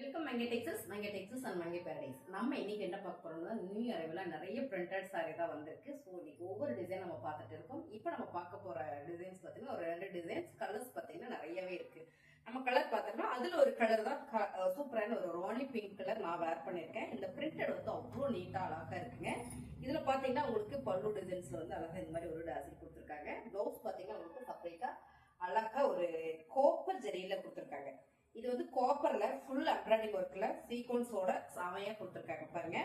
Welcome Mangai Texas and Mangai paradise. நம்ம இன்னைக்கு என்ன பார்க்க போறோம்னா, நியூ அரைவலா நிறைய பிரிண்டட் சாரி தான் வந்திருக்கு. ஸோ இன்னைக்கு ஒவ்வொரு டிசைன் நம்ம பார்த்துட்டு இருக்கோம். இப்போ நம்ம பார்க்க போற டிசைன்ஸ் பார்த்தீங்கன்னா ஒரு 2 டிசைன்ஸ், கலர்ஸ் பார்த்தீங்கன்னா நிறையவே இருக்கு. நம்ம கலர் பார்த்தோம்னா அதுல ஒரு கலர் தான் சூப்பரான ஒரு ராணி பிங்க் கலர் நான் வேர் பண்ணியிருக்கேன். இந்த பிரிண்டட் வந்து அவ்வளோ நீட்டா அழகா இருக்குங்க. இதுல பாத்தீங்கன்னா உங்களுக்கு பல்லு டிசைன்ஸ்ல வந்து அழகா இந்த மாதிரி ஒரு டாசில் கொடுத்துருக்காங்க. ப்ளவுஸ் பாத்தீங்கன்னா உங்களுக்கு செப்பரேட்டா அழகா ஒரு கோப்பர் ஜரியில கொடுத்துருக்காங்க. இது வந்து காப்பர்ல ஃபுல் எம்ப்ராய்டரி ஒர்க்ல சீக்வன்ஸோட செமையா கொடுத்துருக்காங்க பாருங்க.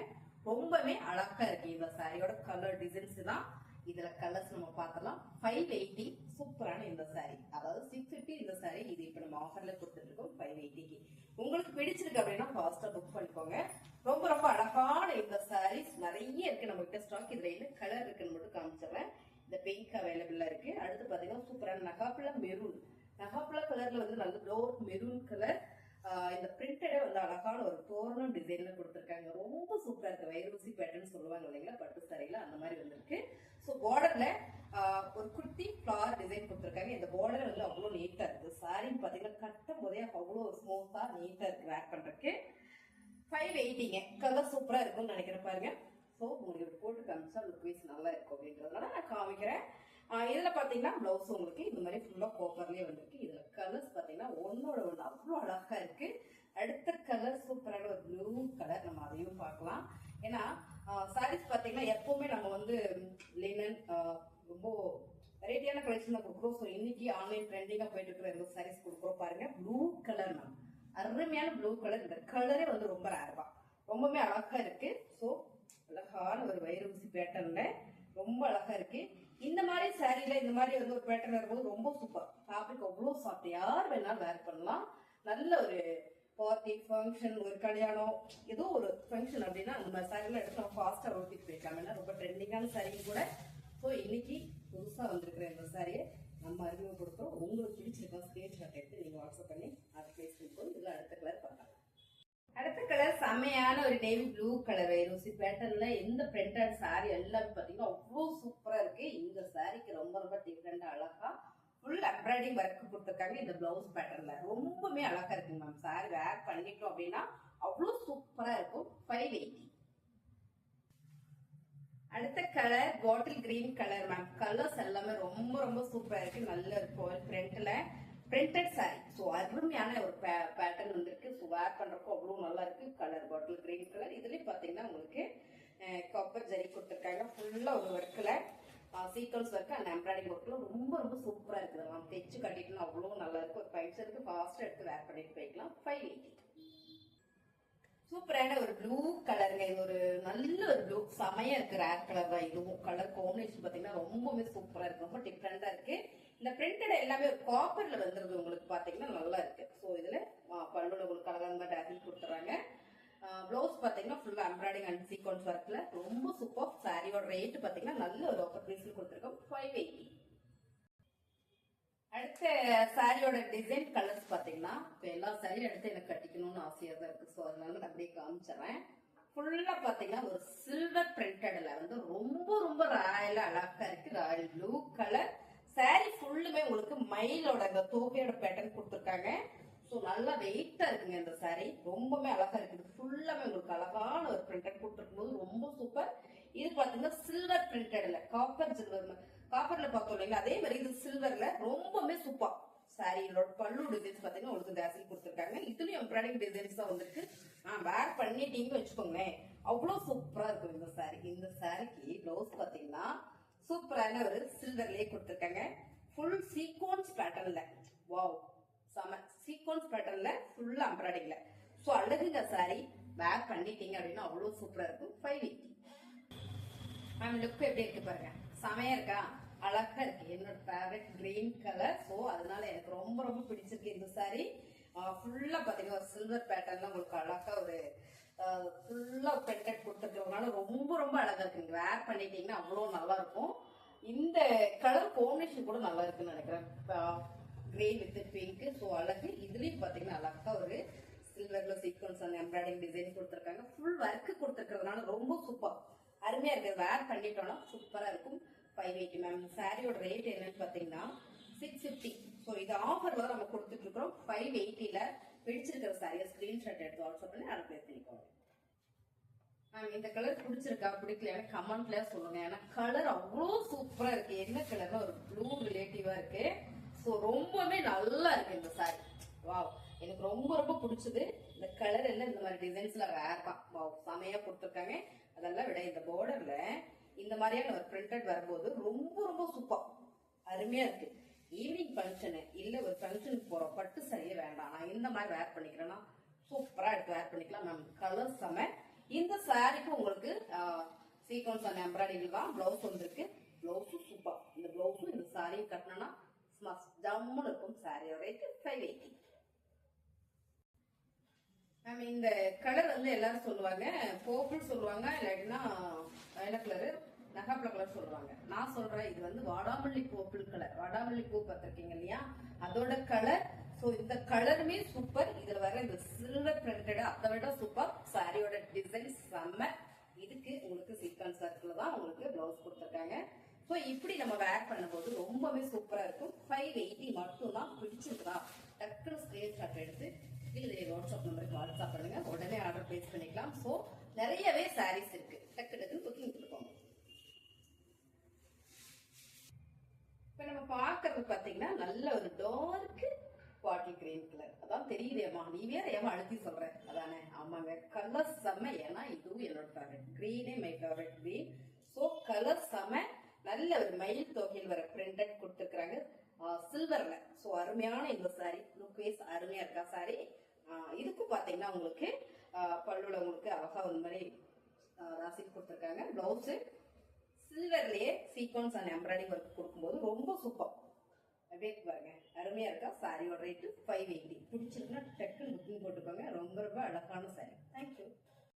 ரொம்பவே அழகா இருக்கு. இந்த சாரியோட கலர் டிசைன்ஸ் தான். இதுல கலர்ஸ் நம்ம பார்த்தலாம். 580 சூப்பரான இந்த சாரி, அதாவது 650 இந்த சாரி. இது இப்ப நம்ம ஆஃபர்ல கொடுத்துட்டு இருக்கோம் 580க்கு. உங்களுக்கு பிடிச்சிருக்கு அப்படின்னா ஃபாஸ்டா புக் பண்ணிக்கோங்க. ரொம்ப ரொம்ப அழகான இந்த சாரீஸ் நிறைய இருக்கு நம்ம கிட்ட ஸ்டாக். இதுல என்ன கலர் இருக்குன்னு மட்டும் காமிச்சிடுறேன். இந்த பிங்க் அவைலபிளா இருக்கு. அடுத்து பாத்தீங்கன்னா சூப்பரான நகாப்புல மெரூன், நகாப்புல கலர்ல வந்து நல்ல டோர் மெரூன் கலர். இந்த பிரிண்டடே வந்து அழகான ஒரு தோரணம் டிசைன்ல கொடுத்துருக்காங்க. ரொம்ப சூப்பரா இருக்கு. வைரூசி பேட்டர்ன் சொல்லுவாங்க இல்லைங்களா, பட்டு சாரியில அந்த மாதிரி வந்திருக்கு. ஸோ பார்டர்ல ஒரு குட்டி ஃபிளவர் டிசைன் கொடுத்துருக்காங்க. இந்த பார்டர் வந்து அவ்வளோ நீட்டா இருக்கு. சாரின்னு பாத்தீங்கன்னா கட்டும் போதே அவ்வளோ ஸ்மூத்தா நீட்டா இருக்கு வேர் பண்றதுக்கு. 580ங்க. கலர் சூப்பரா இருக்கும்னு நினைக்கிறேன் பாருங்க. ஸோ உங்களுக்கு போட்டு காமிச்சா லுக் வைஸ் நல்லா இருக்கும் அப்படின்றதுனால நான் காமிக்கிறேன். இதுல பாத்தீங்கன்னா பிளவுஸ் உங்களுக்கு இந்த மாதிரி ஃபுல்லா கோப்பர்லயே வந்திருக்கு. இதுல கலர்ஸ் பாத்தீங்கன்னா ஒன்னோட ஒண்ணு அவ்வளவு அழகா இருக்கு. அடுத்த கலர் சூப்பரான ஒரு ப்ளூ கலர், நம்ம அதையும் பார்க்கலாம். ஏன்னா சாரீஸ் பாத்தீங்கன்னா எப்பவுமே நம்ம வந்து லினன் ரொம்ப வெரைட்டியான கலெக்ஷன் தான் கொடுக்குறோம். ஸோ இன்னைக்கு ஆன்லைன் ட்ரெண்டிங்கா போயிட்டு இருக்கிற இந்த சாரீஸ் கொடுக்குறோம் பாருங்க. ப்ளூ கலர் மேம், அருமையான ப்ளூ கலர். இந்த கலரே வந்து ரொம்ப ரேர்வா, ரொம்பவே அழகா இருக்கு. ஸோ அழகான ஒரு வைரூசி பேட்டர்ன்ல ரொம்ப அழகா இருக்கு. இந்த மாதிரி சாரியில இந்த மாதிரி வந்து ஒரு பேட்டர்ன் வரும்போது ரொம்ப சூப்பர். ஃபேப்ரிக் அவ்வளோ சாஃப்ட், யார் வேணாலும் வேர் பண்ணலாம். நல்ல ஒரு பார்ட்டி ஃபங்க்ஷன், ஒரு கல்யாணம், ஏதோ ஒரு ஃபங்க்ஷன் அப்படின்னா அந்த மாதிரி சாரிலாம் எடுத்து நம்ம ஃபாஸ்டா ஓட்டிட்டு போயிடலாம். ஏன்னா ரொம்ப ட்ரெண்டிங்கான சாரியும் கூட. ஸோ இன்னைக்கு புதுசா வந்திருக்கிற இந்த சாரியை நம்ம அறிமுகப்படுத்துறோம். உங்களுக்கு பிடிச்சிருக்கோம் ஸ்கிரீன்ஷாட் எடுத்து நீங்க வாட்ஸ்அப் பண்ணி அதை பிளேஸ் பண்ணிக்கோ. இதுல அடுத்த கலர் பார்க்கலாம். அடுத்த கலர் செம்மையான ஒரு நேவி ப்ளூ கலர் வைரூசி பேட்டர்ன்ல இந்த பிரிண்டட் சாரி எல்லாமே பாத்தீங்கன்னா அவ்வளோ சூப்பரா இருக்கு. இந்த சாரிக்கு ரொம்ப ரொம்ப டிஃப்ரெண்டா அழகா ஃபுல் எம்ப்ராய்டரி ஒர்க் கொடுத்துருக்காங்க. இந்த பிளவுஸ் பேட்டர்ன்ல ரொம்பவே அழகா இருக்குங்க மேம். சாரி வேர் பண்ணிட்டோம் அப்படின்னா அவ்வளோ சூப்பரா இருக்கும். 580. அடுத்த colour bottle green colour ma'am. Colours எல்லாமே ரொம்ப ரொம்ப சூப்பரா இருக்கு. நல்ல இருக்கும் பிரிண்ட்ல பிரிண்டட் சாரி. ஸோ அருமையான ஒரு பேட்டர்ன் வந்திருக்கு. ஸோ வேர் பண்றப்போ அவ்வளோ நல்லா இருக்கு. Colour bottle green colour. இதுலயும் பாத்தீங்கன்னா உங்களுக்கு காப்பர் ஜரி கொடுத்துருக்காங்க. ஃபுல்லா ஒரு ஒர்க்ல சீக்வன்ஸ் ஒர்க் அண்ட் எம்ப்ராய்டரி ஒர்க்ல ரொம்ப ரொம்ப சூப்பரா இருக்குது. நம்ம தைச்சு கட்டிட்டுனா அவ்வளோ நல்லா இருக்கு. ஒரு ஃபங்க்ஷனுக்கு ஃபாஸ்டா எடுத்து வேர் பண்ணிட்டு போய்க்கலாம். 580. சூப்பரான ஒரு ப்ளூ கலருங்க. இது ஒரு நல்ல ஒரு ப்ளூ, செமையா இருக்கு. ரேர் கலர் தான் இதுவும். கலர் காம்பினேஷன் பாத்தீங்கன்னா ரொம்பவே சூப்பரா இருக்கு. ரொம்ப டிஃப்ரெண்டா இருக்கு. இந்த பிரிண்டட் எல்லாமே ஒரு காப்பர்ல வந்துருது உங்களுக்கு பாத்தீங்கன்னா நல்லா இருக்கு. ஸோ இதுல பல்லுல உங்களுக்கு அழகான டாசில் கொடுத்துறாங்க. பிளவுஸ் பாத்தீங்கன்னா ஃபுல்லா எம்ப்ராய்டிங் அண்ட் சீக்வன்ஸ் ஒர்க்ல ரொம்ப சூப்பர். சாரியோட ரேட் பாத்தீங்கன்னா நல்ல ஒரு ஆஃபர் பிரைஸ்ல கொடுத்துருக்கோம். 580. அடுத்த சாரியோட டிசைன் கலர்ஸ் பாத்தீங்கன்னா இப்போ எல்லா சாரியும் எடுத்து எனக்கு கட்டிக்கணும்னு ஆசையா தான் இருக்கு. ஸோ அதனால நான் அப்படியே காமிச்சிடறேன். ஃபுல்லா பாத்தீங்கன்னா ஒரு சில்வர் பிரிண்டட்ல வந்து ரொம்ப ரொம்ப ராயலா அழகா இருக்கு. ராயல் ப்ளூ கலர் சாரி ஃபுல்லுமே உங்களுக்கு மயிலோட அந்த தோகையோட பேட்டர்ன் கொடுத்துருக்காங்க. ஸோ நல்லா வெயிட்டா இருக்குங்க இந்த சாரி. ரொம்பவே அழகா இருக்குது. ஃபுல்லாமே உங்களுக்கு அழகான ஒரு பிரிண்டட் கொடுத்துருக்கும் போது ரொம்ப சூப்பர். இது பாத்தீங்கன்னா சில்வர் பிரிண்டட்ல காப்பர் சில்வர், காப்பர்ல பார்த்தோம் இல்லைங்களா, அதே மாதிரி இது சில்வர்ல ரொம்பவே சூப்பர். சாரியோட பல்லு டிசைன்ஸ் பாத்தீங்கன்னா உங்களுக்கு டாசில் கொடுத்துருக்காங்க. இதுலயும் எம்ப்ராய்டிங் டிசைன்ஸ் தான் வந்திருக்கு. வேர் பண்ணிட்டீங்கன்னு வச்சுக்கோங்களேன், அவ்வளவு சூப்பரா இருக்கும் இந்த சாரி. இந்த சாரிக்கு பிளவுஸ் பாத்தீங்கன்னா சூப்பரான ஒரு சில்வர்லயே கொடுத்துருக்காங்க. ஃபுல் சீக்வன்ஸ் பேட்டர்ன்ல. வாவ், செம சீக்வன்ஸ் பேட்டர்ன்ல ஃபுல்லா எம்ப்ராய்டிங்ல. ஸோ அழகுங்க சாரி. வேர் பண்ணிட்டீங்க அப்படின்னா அவ்வளவு சூப்பரா இருக்கும். 580. மேம் லுக் எப்படி இருக்கு பாருங்க, செமையா இருக்கா, அழகா இருக்கு. என்னோட ஃபேவரட் கிரீன் கலர். ஸோ அதனால எனக்கு ரொம்ப ரொம்ப பிடிச்சிருக்கு இந்த சாரி. ஃபுல்லா பாத்தீங்கன்னா ஒரு சில்வர் பேட்டர்ன்ல உங்களுக்கு அழகா ஒரு ஃபுல்லா பெண்டட் கொடுத்துருக்கிறதுனால ரொம்ப ரொம்ப அழகா இருக்கு. வேர் பண்ணிட்டீங்கன்னா அவ்வளோ நல்லா இருக்கும். இந்த கலர் காம்பினேஷன் கூட நல்லா இருக்குன்னு நினைக்கிறேன். Grey with pink. ஸோ அழகு. இதுலயும் பாத்தீங்கன்னா அழகா ஒரு சில்வர்ல சீக்வன்ஸ் அண்ட் எம்ப்ராய்டிங் டிசைன் கொடுத்துருக்காங்க. ஃபுல் ஒர்க் கொடுத்துருக்கிறதுனால ரொம்ப சூப்பர், அருமையா இருக்கு. வேர் பண்ணிட்டோம்னா சூப்பரா இருக்கும். 580 மேம். சாரியோட ரேட் என்னன்னு பாத்தீங்கன்னா 650. ஸோ இது ஆஃபர்ல நம்ம கொடுத்துட்டு இருக்கிறோம். 580ல பிடிச்சிருக்கிற சாரியை ஸ்கிரீன்ஷாட் எடுத்து வாட்ஸ்அப் பண்ணி அதை ப்ளேஸ் பண்ணிக்கோங்க. இந்த கலர் பிடிச்சிருக்கா பிடிக்கலையான்னு கமெண்ட்ல சொல்லுங்க. ஏன்னா கலர் அவ்வளோ சூப்பரா இருக்கு. என்ன கலர்னா ஒரு ப்ளூ ரிலேட்டிவா இருக்கு. ஸோ ரொம்பவே நல்லா இருக்கு இந்த சாரி. வாவ், எனக்கு ரொம்ப ரொம்ப பிடிச்சது. இந்த கலர் எல்லாம் இந்த மாதிரி டிசைன்ஸ்ல ரேர் தான். வாவ், செமையா கொடுத்துருக்காங்க. அதெல்லாம் விட இந்த பார்டர்ல இந்த மாதிரியான ஒரு பிரிண்டட் வரும்போது ரொம்ப ரொம்ப சூப்பர் அருமையா இருக்கு. ஈவினிங் ஃபங்க்ஷனு இல்ல ஒரு ஃபங்க்ஷனுக்கு போறோம், பட்டு சரியே வேண்டாம், நான் இந்த மாதிரி வேர் பண்ணிக்கிறேன்னா சூப்பரா எடுத்து வேர் பண்ணிக்கலாம் மேம். கலர் செம. இந்த சாரிக்கு உங்களுக்கு சீக்வன்ஸ் அண்ட் எம்ப்ராய்டரி தான் பிளவுஸ் வந்திருக்கு. பிளவுஸும் சூப்பர். இந்த பிளவுஸும் இந்த சாரியும் கட்டினா ஜம்முன்னு இருக்கும். சாரியோட ரேட் 580. மேம் இந்த கலர் வந்து எல்லாரும் சொல்லுவாங்க பர்பிள் சொல்லுவாங்க, இல்லாட்டினா என்ன கலரு நகாப்ல கலர் சொல்லுவாங்க. நான் சொல்றேன் இது வந்து வாடாமல்லி பர்பிள் கலர். வாடாமல்லி பூ பார்த்திருக்கீங்க இல்லையா, அதோட கலர். ஸோ இந்த கலருமே சூப்பர். இதுல வர இந்த சில்வர் பிரிண்டட் அதை விட சூப்பர். சாரியோட டிசைன் செம்ம. இதுக்கு உங்களுக்கு சீக்வன்ஸ் ஒர்க்ல தான் உங்களுக்கு பிளவுஸ் கொடுத்துருக்காங்க. ஸோ இப்படி நம்ம வேர் பண்ணும்போது ரொம்பவே சூப்பரா இருக்கும். 580 மட்டும் தான். பிடிச்சிருக்கா டக்குனு ஸ்கிரீன்ஷாட் எடுத்து இதே வாட்ஸ்அப் நம்பருக்கு வாட்ஸ்அப் பண்ணுங்க, உடனே ஆர்டர் பிளேஸ் பண்ணிக்கலாம். ஸோ நிறையவே சாரீஸ் இருக்கு, டக்கு டக்குன்னு புக்கிங் கொடுத்துக்கோங்க. இப்ப நம்ம பாக்குறது பாத்தீங்கன்னா நல்ல ஒரு டார்க் பாட்டில் கிரீன் கலர். அதான் தெரியுதேம்மா, நீ வேற ஏமா அழுத்தி சொல்ற அதானே? ஆமாங்க, கலர் செம்ம. ஏன்னா இதுவும் என்னோட ஃபேவரட் கிரீனே, my favourite green. So colour செம்ம. நல்ல ஒரு மயில் தொகையில் வர பிரிண்டட் கொடுத்துருக்காங்க சில்வர்ல. ஸோ அருமையான இந்த சாரி. லுக் வைஸ் அருமையா இருக்கா சாரி. இதுக்கு பாத்தீங்கன்னா உங்களுக்கு பல்லுல உங்களுக்கு அழகா ஒரு மாதிரி ராசி கொடுத்துருக்காங்க. பிளவுஸ் சில்வர்லயே சீக்வன்ஸ் அண்ட் எம்ப்ராய்டிங் ஒர்க் கொடுக்கும்போது ரொம்ப சூப்பர். அப்படியே பாருங்க, அருமையா இருக்கா. சாரியோட ரேட்டு 580. பிடிச்சிருக்குன்னா டக்குன்னு புக்கிங் போட்டுக்கோங்க. ரொம்ப ரொம்ப அழகான சாரி.